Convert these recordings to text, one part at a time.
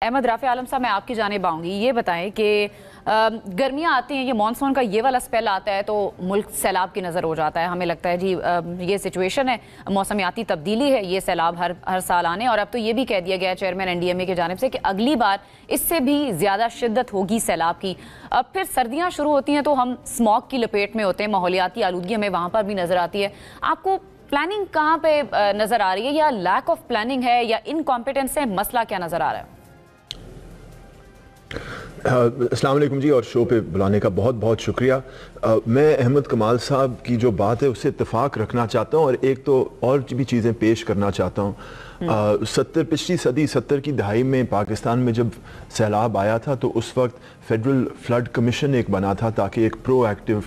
احمد رافع عالم صاحب، میں آپ کی جانب آؤں گی. یہ بتائیں کہ گرمیاں آتی ہیں، یہ مانسون کا یہ والا سپیل آتا ہے تو ملک سیلاب کی نظر ہو جاتا ہے. ہمیں لگتا ہے جی یہ سچویشن ہے، موسمیاتی تبدیلی ہے، یہ سیلاب ہر سال آنے. اور اب تو یہ بھی کہہ دیا گیا ہے چیئرمین این ڈی ایم اے کی جانب سے کہ اگلی بار اس سے بھی زیادہ شدت ہوگی سیلاب کی. اب پھر سردیاں شروع ہوتی ہیں تو ہم اسموگ کی لپیٹ میں ہوتے ہیں، ماحولیاتی آلودگی ہمیں وہاں پر بھی نظر آتی ہے. آپ کو پلاننگ کہاں پہ نظر آ رہی ہے، یا لیک آف پلاننگ ہے، یا انکمپیٹنس ہے؟ مسئلہ کیا نظر آ رہا ہے؟ السلام علیکم جی، اور شو پہ بلانے کا بہت بہت شکریہ. میں احمد کمال صاحب کی جو بات ہے اس سے اتفاق رکھنا چاہتا ہوں، اور ایک تو اور بھی چیزیں پیش کرنا چاہتا ہوں. پچھلی صدی 70 کی دہائی میں پاکستان میں جب سیلاب آیا تھا تو اس وقت فیڈرل فلڈ کمیشن ایک بنا تھا تاکہ ایک پرو ایکٹیو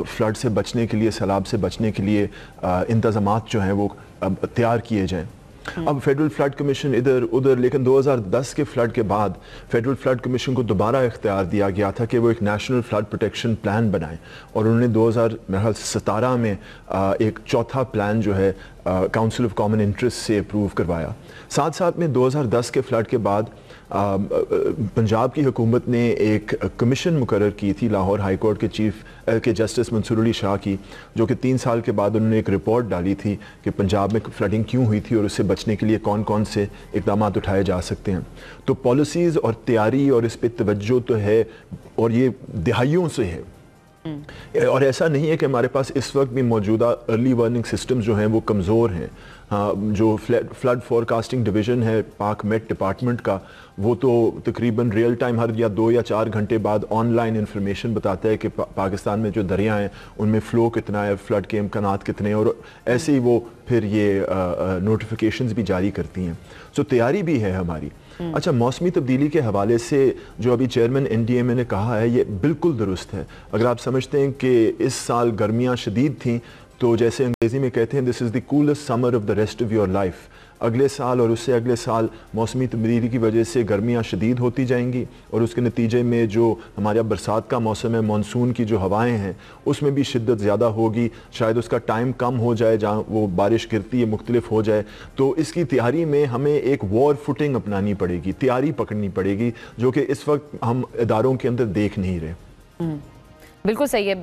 فلڈ سے بچنے کے لیے، سیلاب سے بچنے کے لیے انتظامات جو ہیں وہ تیار کیے جائیں. اب فیڈرل فلڈ کمیشن ادھر ادھر، لیکن 2010 کے فلڈ کے بعد فیڈرل فلڈ کمیشن کو دوبارہ اختیار دیا گیا تھا کہ وہ ایک نیشنل فلڈ پروٹیکشن پلان بنائیں، اور انہوں نے 2017 میں ایک چوتھا پلان جو ہے کاؤنسل آف کامن انٹرسٹ سے اپروو کروایا. ساتھ ساتھ میں 2010 کے فلڈ کے بعد پنجاب کی حکومت نے ایک کمیشن مقرر کی تھی لاہور ہائی کورٹ کے چیف کے جسٹس منصور علی شاہ کی، جو کہ 3 سال کے بعد انہوں نے ایک رپورٹ ڈالی تھی کہ پنجاب میں فلڈنگ کیوں ہوئی تھی اور اس سے بچنے کے لیے کون کون سے اقدامات اٹھائے جا سکتے ہیں. تو پالیسیز اور تیاری اور اس پہ توجہ تو ہے، اور یہ دہائیوں سے ہے. اور ایسا نہیں ہے کہ ہمارے پاس اس وقت بھی موجودہ ارلی وارننگ سسٹم جو ہیں وہ کمزور ہیں. جو فلڈ فورکاسٹنگ ڈویژن ہے پاک میٹ ڈپارٹمنٹ کا، وہ تو تقریباً ریئل ٹائم ہر 2 یا 4 گھنٹے بعد آن لائن انفارمیشن بتاتا ہے کہ پاکستان میں جو دریا ہیں ان میں فلو کتنا ہے، فلڈ کے امکانات کتنے ہیں، اور ایسے ہی وہ پھر یہ نوٹیفیکیشنز بھی جاری کرتی ہیں. سو تیاری بھی ہے ہماری. اچھا، موسمی تبدیلی کے حوالے سے جو ابھی چیئرمین این ڈی ایم اے نے کہا ہے یہ بالکل درست ہے. اگر آپ سمجھتے ہیں کہ اس سال گرمیاں شدید تھیں تو جیسے انگریزی میں کہتے ہیں this is the coolest summer of the rest of your life, اگلے سال اور اس سے اگلے سال موسمی تبدیلی کی وجہ سے گرمیاں شدید ہوتی جائیں گی، اور اس کے نتیجے میں جو ہمارا برسات کا موسم ہے، مانسون کی جو ہوائیں ہیں اس میں بھی شدت زیادہ ہوگی. شاید اس کا ٹائم کم ہو جائے جہاں وہ بارش گرتی ہے، مختلف ہو جائے. تو اس کی تیاری میں ہمیں ایک وار فوٹنگ اپنانی پڑے گی، تیاری پکڑنی پڑے گی، جو کہ اس وقت ہم اداروں کے اندر دیکھ نہیں رہے. بالکل صحیح ہے.